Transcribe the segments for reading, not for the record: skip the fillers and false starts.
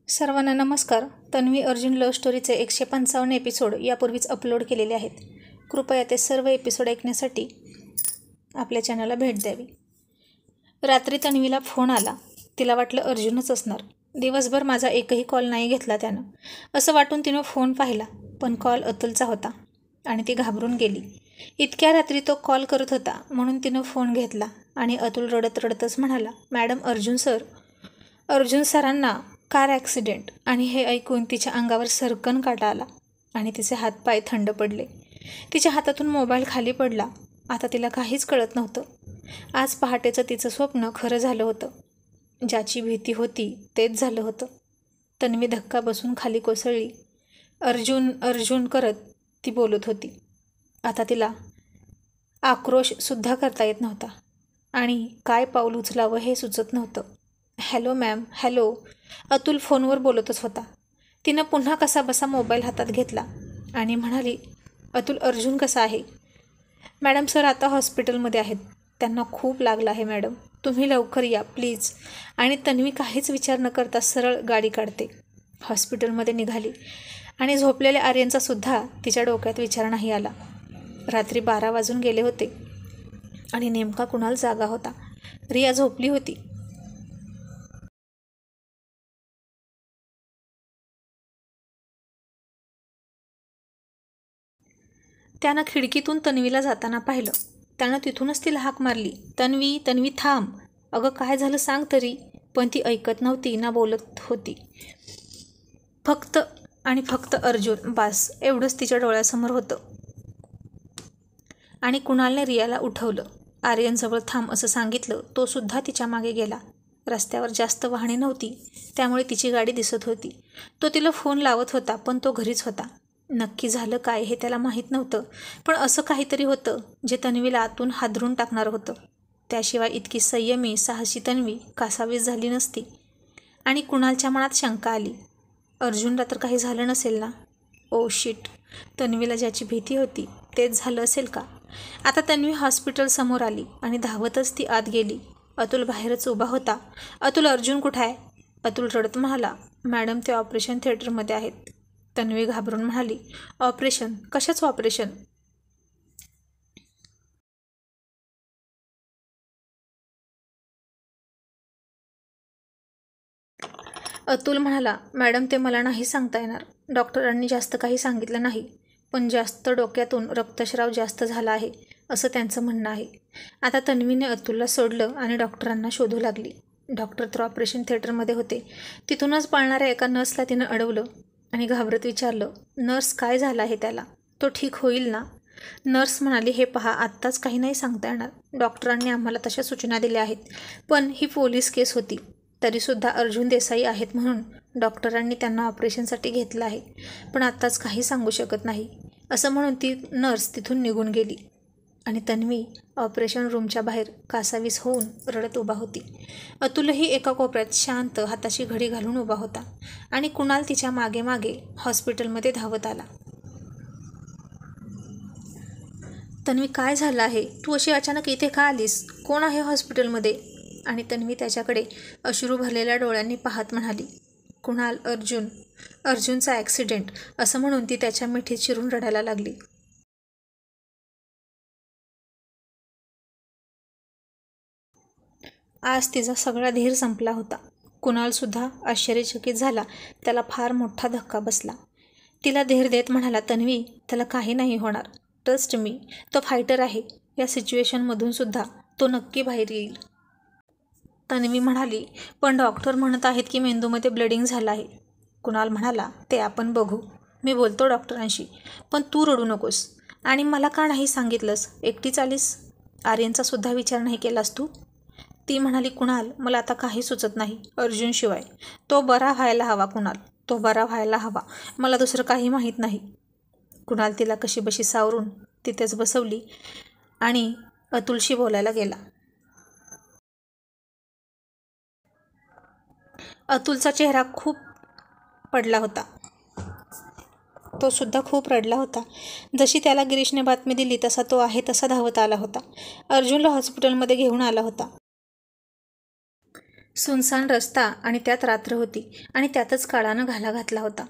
सर्वांना नमस्कार. Tanvi Arjun love स्टोरीचे 155 episode यापूर्वीच अपलोड केलेले आहेत. कृपया ते सर्व एपिसोड ऐकण्यासाठी आपल्या चॅनलला भेट द्यावी. रात्री तन्वीला फोन आला. तिला वाटलं अर्जुनच असणार. दिवसभर माझा एकही कॉल नाही घेतला त्यानं. असं वाटून तिनं फोन पाहिला, पण कॉल अतुलचा होता आणि ती घाबरून गेली. इतक्या रात्री तो कॉल करत होता म्हणून तिनं फोन घेतला आणि अतुल रडत रडतच म्हणाला, मॅडम अर्जुन सरांना कार ॲक्सिडेंट. आणि हे ऐकून तिच्या अंगावर सरकन काटा आला आणि तिचे हातपाय थंड पडले. तिच्या हातातून मोबाईल खाली पडला. आता तिला काहीच कळत नव्हतं. आज पहाटेचं तिचं स्वप्न खरं झालं होतं. ज्याची भीती होती तेच झालं होतं. तन्वी धक्का बसून खाली कोसळली. अर्जुन करत ती बोलत होती. आता तिला आक्रोशसुद्धा करता येत नव्हता आणि काय पाऊल उचलावं हे सुचत नव्हतं. Hello ma'am, hello. अतुल फोनवर बोलतच होता. तिनं पुन्हा कसाबसा मोबाईल हातात घेतला आणि म्हणाली, अतुल, अर्जुन कसा आहे? मॅडम सर आता हॉस्पिटलमध्ये आहेत. त्यांना खूप लागलं आहे मॅडम. तुम्ही लवकर या प्लीज. आणि तन्वी काहीच विचार न करता सरळ गाडी काढते. हॉस्पिटलमध्ये निघाली आणि झोपलेल्या आर्यनचा सुद्धा तिच्या डोक्यात विचार नाही आला. रात्री 12 वाजून गेले होते आणि नेमका कुणाल जागा होता. रिया झोपली होती. त्यानं खिडकीतून तन्वीला जाताना पाहिलं. त्यानं तिथूनच तिला हाक मारली, तन्वी थांब. अगं काय झालं सांग तरी. पण ती ऐकत नव्हती ना बोलत होती. फक्त अर्जुन, बास एवढंच तिच्या डोळ्यासमोर होतं. आणि कुणालने रियाला उठवलं. आर्यनजवळ थांब असं सांगितलं. तो सुद्धा तिच्या मागे गेला. रस्त्यावर जास्त वाहने नव्हती त्यामुळे तिची गाडी दिसत होती. तो तिला फोन लावत होता पण तो घरीच होता. नक्की झालं काय हे त्याला माहीत नव्हतं, पण असं काहीतरी होतं जे तन्वीला आतून हादरून टाकणार होतं. त्याशिवाय इतकी संयमी साहसी तन्वी कासावीस झाली नसती. आणि कुणालच्या मनात शंका आली, अर्जुनला तर काही झालं नसेल ना? Oh shit. तन्वीला ज्याची भीती होती तेच झालं असेल का? आता तन्वी हॉस्पिटल समोर आली आणि धावतच ती आत गेली. अतुल बाहेरच उभा होता. अतुल, अर्जुन कुठं आहे? अतुल रडत म्हणाला, मॅडम ते ऑपरेशन थिएटरमध्ये आहेत. तन्वी घाबरून म्हणाली, ऑपरेशन? कशाचं ऑपरेशन? अतुल म्हणाला, मॅडम ते मला नाही सांगता येणार. डॉक्टरांनी जास्त काही सांगितलं नाही, पण जास्त डोक्यातून रक्तस्राव जास्त झाला आहे असं त्यांचं म्हणणं आहे. आता तन्वीने अतुलला सोडलं आणि डॉक्टरांना शोधू लागली. डॉक्टर तर ऑपरेशन थिएटरमध्ये होते. तिथूनच पळणाऱ्या एका नर्सला तिनं अडवलं आणि घाबरत विचारलं, नर्स काय झालं आहे त्याला? तो ठीक होईल ना? नर्स म्हणाली, हे पहा, आत्ताच काही नाही सांगता येणार. डॉक्टरांनी आम्हाला तशा सूचना दिल्या आहेत, पण ही पोलीस केस होती. तरीसुद्धा अर्जुन देसाई आहेत म्हणून डॉक्टरांनी त्यांना ऑपरेशनसाठी घेतलं आहे, पण आत्ताच काही सांगू शकत नाही असं म्हणून ती नर्स तिथून निघून गेली. आणि तन्वी ऑपरेशन रूमच्या बाहेर कासावीस होऊन रडत उभा होती. अतुलही एका कोपऱ्यात शांत हाताची घडी घालून उभा होता आणि कुणाल तिच्या मागे मागे हॉस्पिटलमध्ये धावत आला. तन्वी, काय झालं आहे? तू अशी अचानक इथे का आलीस? कोण आहे हॉस्पिटलमध्ये? आणि तन्वी त्याच्याकडे अश्रू भरलेल्या डोळ्यांनी पाहत म्हणाली, कुणाल, अर्जुनचा ॲक्सिडेंट असं म्हणून ती त्याच्या मिठीत शिरून रडायला लागली. आज तिचा सगळा धीर संपला होता. कुणालसुद्धा आश्चर्यचकित झाला. त्याला फार मोठा धक्का बसला. तिला धीर देत म्हणाला, तन्वी, त्याला काही नाही होणार. Trust me. तो फायटर आहे. या सिच्युएशनमधून सुद्धा तो नक्की बाहेर येईल. तन्वी म्हणाली, पण डॉक्टर म्हणत आहेत की मेंदूमध्ये ब्लिडिंग झालं आहे. कुणाल म्हणाला, ते आपण बघू. मी बोलतो डॉक्टरांशी. पण तू रडू नकोस. आणि मला का नाही सांगितलंस? एकटीच आलीस? आर्यनचा सुद्धा विचार नाही केलास तू? ती म्हणाली, कुणाल, मला आता काही सुचत नाही अर्जुनशिवाय. तो बरा व्हायला हवा कुणाल, तो बरा व्हायला हवा. मला दुसरं काही माहीत नाही. कुणाल तिला कशीबशी सावरून तिथेच बसवली आणि अतुलशी बोलायला गेला. अतुलचा चेहरा खूप पडला होता. तो सुद्धा खूप रडला होता. जशी त्याला गिरीशने बातमी दिली तसा तो आहे तसा धावत आला होता. अर्जुनला हॉस्पिटलमध्ये घेऊन आला होता. सुनसान रस्ता आणि त्यात रात्र होती आणि त्यातच काळानं घाला घातला होता.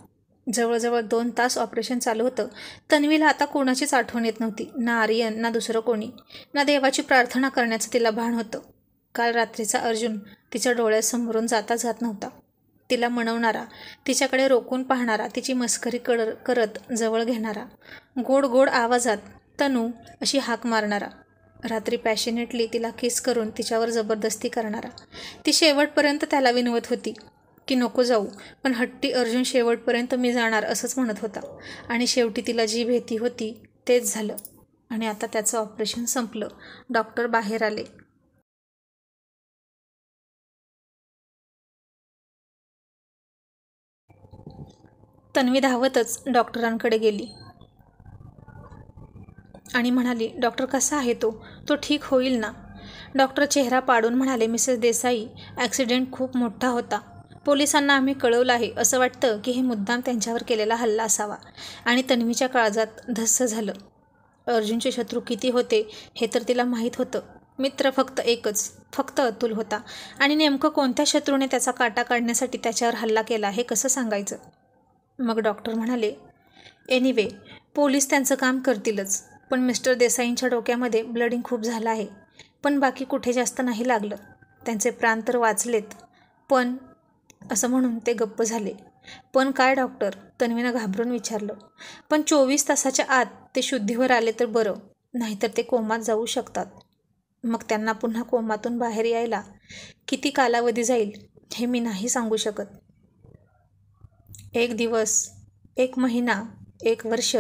जवळजवळ 2 तास ऑपरेशन चालू होतं. तन्वीला आता कोणाचीच आठवण येत नव्हती. ना आर्यन, ना दुसरं कोणी, ना देवाची प्रार्थना करण्याचं तिला भान होतं. काल रात्रीचा अर्जुन तिच्या डोळ्यासमोरून जाता जात नव्हता. तिला मनवणारा, तिच्याकडे रोखून पाहणारा, तिची मस्करी करत जवळ घेणारा, गोड गोड आवाजात तनू अशी हाक मारणारा, रात्री पॅशनेटली तिला किस करून तिच्यावर जबरदस्ती करणारा. ती शेवटपर्यंत त्याला विनवत होती की नको जाऊ, पण हट्टी अर्जुन शेवटपर्यंत मी जाणार असंच म्हणत होता. आणि शेवटी तिला जी भीती होती तेच झालं. आणि आता त्याचं ऑपरेशन संपलं. डॉक्टर बाहेर आले. तन्वी धावतच डॉक्टरांकडे गेली आणि म्हणाली, डॉक्टर कसा आहे तो? तो ठीक होईल ना? डॉक्टर चेहरा पाडून म्हणाले, मिसेस देसाई, ॲक्सिडेंट खूप मोठा होता. पोलिसांना आम्ही कळवलं आहे. असं वाटतं की हे मुद्दाम त्यांच्यावर केलेला हल्ला असावा. आणि तन्वीच्या काळजात धस्स झालं. अर्जुनचे शत्रू किती होते हे तर तिला माहीत होतं. मित्र फक्त एकच, फक्त अतुल होता. आणि नेमकं कोणत्या शत्रूने त्याचा काटा काढण्यासाठी त्याच्यावर हल्ला केला हे कसं सांगायचं? मग डॉक्टर म्हणाले, एनिवे, पोलीस त्यांचं काम करतीलच. पण मिस्टर देसाईंच्या डोक्यामध्ये ब्लडिंग खूप झालं आहे. पण बाकी कुठे जास्त नाही लागलं. त्यांचे प्राण तर वाचलेत. पण असं म्हणून ते गप्प झाले. पण काय डॉक्टर? तन्वीनं घाबरून विचारलं. पण 24 तासाच्या आत ते शुद्धीवर आले तर बरं, नाहीतर ते कोमात जाऊ शकतात. मग त्यांना पुन्हा कोमातून बाहेर यायला किती कालावधी जाईल हे मी नाही सांगू शकत. 1 दिवस, 1 महिना, 1 वर्ष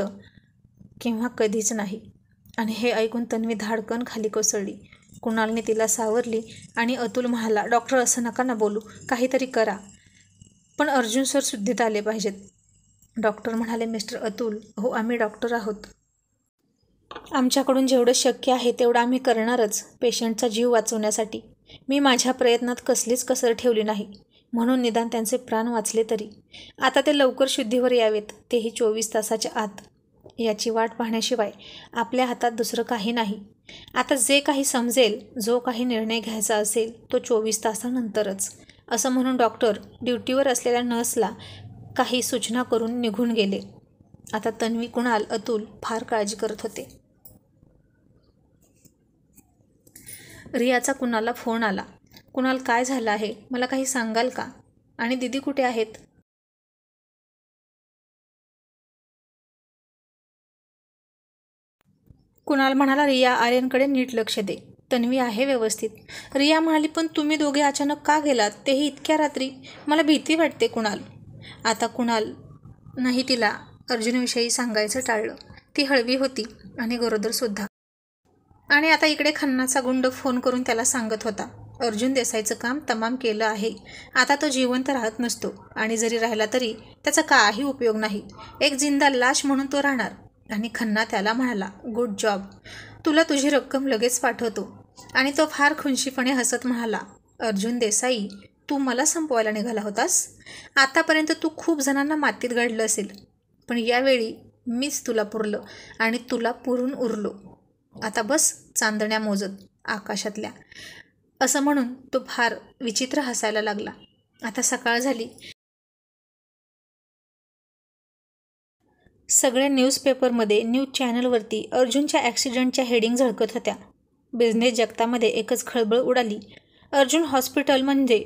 किंवा कधीच नाही. आणि हे ऐकून तन्वी धाडकन खाली कोसळली. कुणालने तिला सावरली आणि अतुल म्हणाला, डॉक्टर असं नका ना बोलू, काहीतरी करा. पण अर्जुन सर शुद्धीत आले पाहिजेत. डॉक्टर म्हणाले, मिस्टर अतुल, हो आम्ही डॉक्टर आहोत. आमच्याकडून जेवढं शक्य आहे तेवढं आम्ही करणारच पेशंटचा जीव वाचवण्यासाठी. मी माझ्या प्रयत्नात कसलीच कसर ठेवली नाही, म्हणून निदान त्यांचे प्राण वाचले तरी. आता ते लवकर शुद्धीवर यावेत, तेही 24 तासाच्या आत. याची वाट पाहण्याशिवाय आपल्या हातात दुसरं काही नाही. आता जे काही समजेल, जो काही निर्णय घ्यायचा असेल तो 24 तासानंतरच, असं म्हणून डॉक्टर ड्युटीवर असलेल्या नर्सला काही सूचना करून निघून गेले. आता तन्वी, कुणाल, अतुल फार काळजी करत होते. रियाचा कुणालला फोन आला. कुणाल, काय झालं आहे? मला काही सांगाल का? आणि दीदी कुठे आहेत? कुणाल म्हणाला, रिया, आर्यनकडे नीट लक्ष दे. तन्वी आहे व्यवस्थित. रिया म्हणाली, पण तुम्ही दोघे अचानक का गेलात, तेही इतक्या रात्री? मला भीती वाटते कुणाल. आता कुणाल नाही तिला अर्जुनविषयी सांगायचं टाळलं. ती हळवी होती आणि गरोदरसुद्धा. आणि आता इकडे खन्नाचा गुंड फोन करून त्याला सांगत होता, अर्जुन देसाईचं काम तमाम केलं आहे. आता तो जिवंत राहत नसतो आणि जरी राहिला तरी त्याचा काही उपयोग नाही. एक जिंदा लाश म्हणून तो राहणार. आणि खन्ना त्याला म्हणाला, गुड जॉब, तुला तुझी रक्कम लगेच पाठवतो. आणि तो फार खुनशीपणे हसत म्हणाला, अर्जुन देसाई, तू मला संपवायला निघाला होतास? आतापर्यंत तू खूप जणांना मातीत गाडलं असेल, पण यावेळी मीच तुला पुरलं आणि तुला पुरून उरलो. आता बस चांदण्या मोजत आकाशातल्या. असं म्हणून तो फार विचित्र हसायला लागला. आता सकाळ झाली. सगळ्या न्यूजपेपरमध्ये, न्यूज चॅनलवरती अर्जुनच्या ॲक्सिडेंटच्या हेडिंग झळकत होत्या. बिझनेस जगतामध्ये एकच खळबळ उडाली. अर्जुन हॉस्पिटल म्हणजे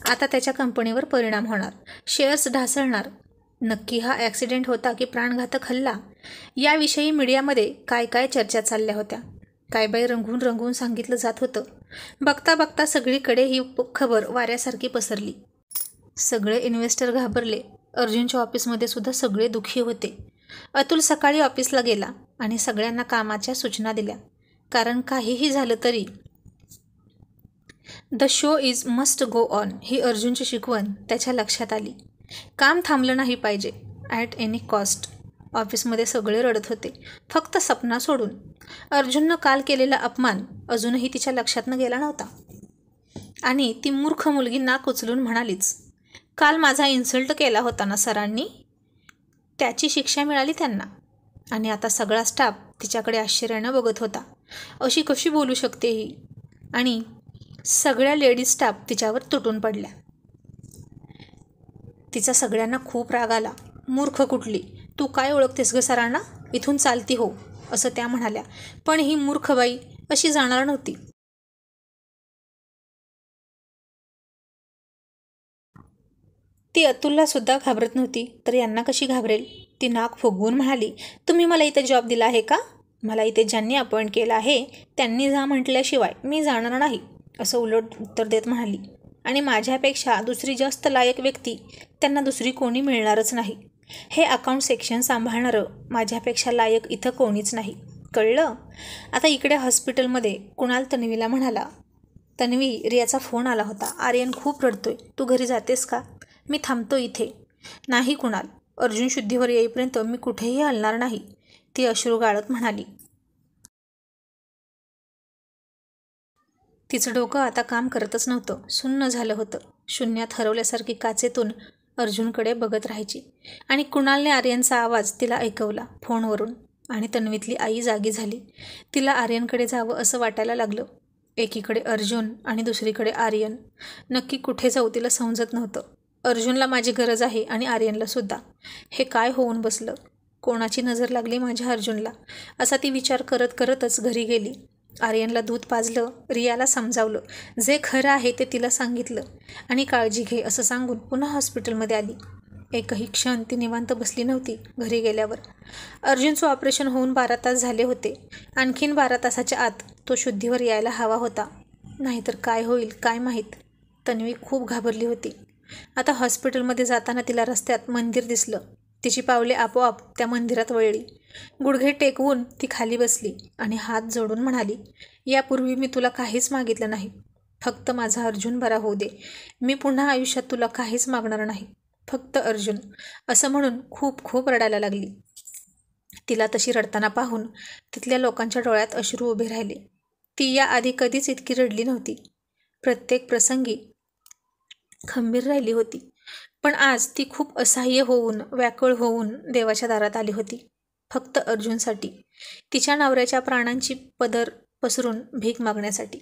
आता त्याच्या कंपनीवर परिणाम होणार, शेअर्स ढासळणार. नक्की हा ॲक्सिडेंट होता की प्राणघातक हल्ला? याविषयी मीडियामध्ये काय काय चर्चा चालल्या होत्या. काय बाई रंगून रंगून सांगितलं जात होतं. बघता बघता सगळीकडे ही खबर वाऱ्यासारखी पसरली. सगळे इन्व्हेस्टर घाबरले. अर्जुनच्या ऑफिसमध्ये सुद्धा सगळे दुःखी होते. अतुल सकाळी ऑफिसला गेला आणि सगळ्यांना कामाच्या सूचना दिल्या. कारण काहीही झालं तरी the show is must go on ही अर्जुनची शिकवण त्याच्या लक्षात आली. काम थांबलं नाही पाहिजे ॲट एनी कॉस्ट. ऑफिसमध्ये सगळे रडत होते, फक्त सपना सोडून. अर्जुननं काल केलेला अपमान अजूनही तिच्या लक्षातनं गेला नव्हता. आणि ती मूर्ख मुलगी नाक उचलून म्हणालीच, काल माझा इन्सल्ट केला होता ना सरांनी, त्याची शिक्षा मिळाली त्यांना. आणि आता सगळा स्टाफ तिच्याकडे आश्चर्यानं बघत होता. अशी कशी बोलू शकते ही? आणि सगळ्या लेडीज स्टाफ तिच्यावर तुटून पडल्या. तिचा सगळ्यांना खूप राग आला. मूर्ख कुठली, तू काय ओळखतेस ग सरांना? इथून चालती हो, असं त्या म्हणाल्या. पण ही मूर्ख बाई अशी जाणार नव्हती. ती अतुलला सुद्धा घाबरत नव्हती, तर यांना कशी घाबरेल? ती नाक फुगवून म्हणाली, तुम्ही मला इथे जॉब दिला आहे का? मला इथे ज्यांनी अपॉइंट केलं आहे त्यांनी जा म्हटल्याशिवाय मी जाणार नाही, असं उलट उत्तर देत म्हणाली. आणि माझ्यापेक्षा दुसरी जास्त लायक व्यक्ती त्यांना दुसरी कोणी मिळणारच नाही. हे अकाउंट सेक्शन सांभाळणारं माझ्यापेक्षा लायक इथं कोणीच नाही, कळलं? आता इकडे हॉस्पिटलमध्ये कुणाल तन्वीला म्हणाला, तन्वी, रियाचा फोन आला होता. आर्यन खूप रडतोय, तू घरी जातेस का? मी थांबतो इथे. नाही कुणाल, अर्जुन शुद्धीवर येईपर्यंत मी कुठेही हलणार नाही, ती अश्रू गाळत म्हणाली. तिचं डोकं आता काम करतच नव्हतं, सुन्न झालं होतं. शून्यात हरवल्यासारखी काचेतून अर्जुनकडे बघत राहायची. आणि कुणालने आर्यनचा आवाज तिला ऐकवला फोनवरून. आणि तन्वीतली आई जागी झाली. तिला आर्यनकडे जावं असं वाटायला लागलं. एकीकडे अर्जुन आणि दुसरीकडे आर्यन. नक्की कुठे जाऊ तिला समजत नव्हतं. अर्जुनला माझी गरज आहे आणि आर्यनला सुद्धा. हे काय होऊन बसलं? कोणाची नजर लागली माझ्या अर्जुनला? असा ती विचार करत करतच घरी गेली. आर्यनला दूध पाजलं, रियाला समजावलं, जे खरं आहे ते तिला सांगितलं आणि काळजी घे असं सांगून पुन्हा हॉस्पिटलमध्ये आली. एकही क्षण ती निवांत बसली नव्हती. घरी गेल्यावर अर्जुनचं ऑपरेशन होऊन 12 तास झाले होते. आणखीन 12 तासाच्या आत तो शुद्धीवर यायला हवा होता. नाहीतर काय होईल काय माहीत. तन्वी खूप घाबरली होती. आता हॉस्पिटलमध्ये जाताना तिला रस्त्यात मंदिर दिसलं. तिची पावले आपोआप त्या मंदिरात वळली. गुडघे टेकवून ती खाली बसली आणि हात जोडून म्हणाली, यापूर्वी मी तुला काहीच मागितलं नाही. फक्त माझा अर्जुन बरा होऊ दे. मी पुन्हा आयुष्यात तुला काहीच मागणार नाही, फक्त अर्जुन, असं म्हणून खूप खूप रडायला लागली. तिला तशी रडताना पाहून तिथल्या लोकांच्या डोळ्यात अश्रू उभे राहिले. ती याआधी कधीच इतकी रडली नव्हती. प्रत्येक प्रसंगी खंबीर राहिली होती. पण आज ती खूप असहाय्य होऊन, व्याकुळ होऊन देवाच्या दारात आली होती, फक्त अर्जुनसाठी, तिच्या नवऱ्याच्या प्राणांची पदर पसरून भीक मागण्यासाठी.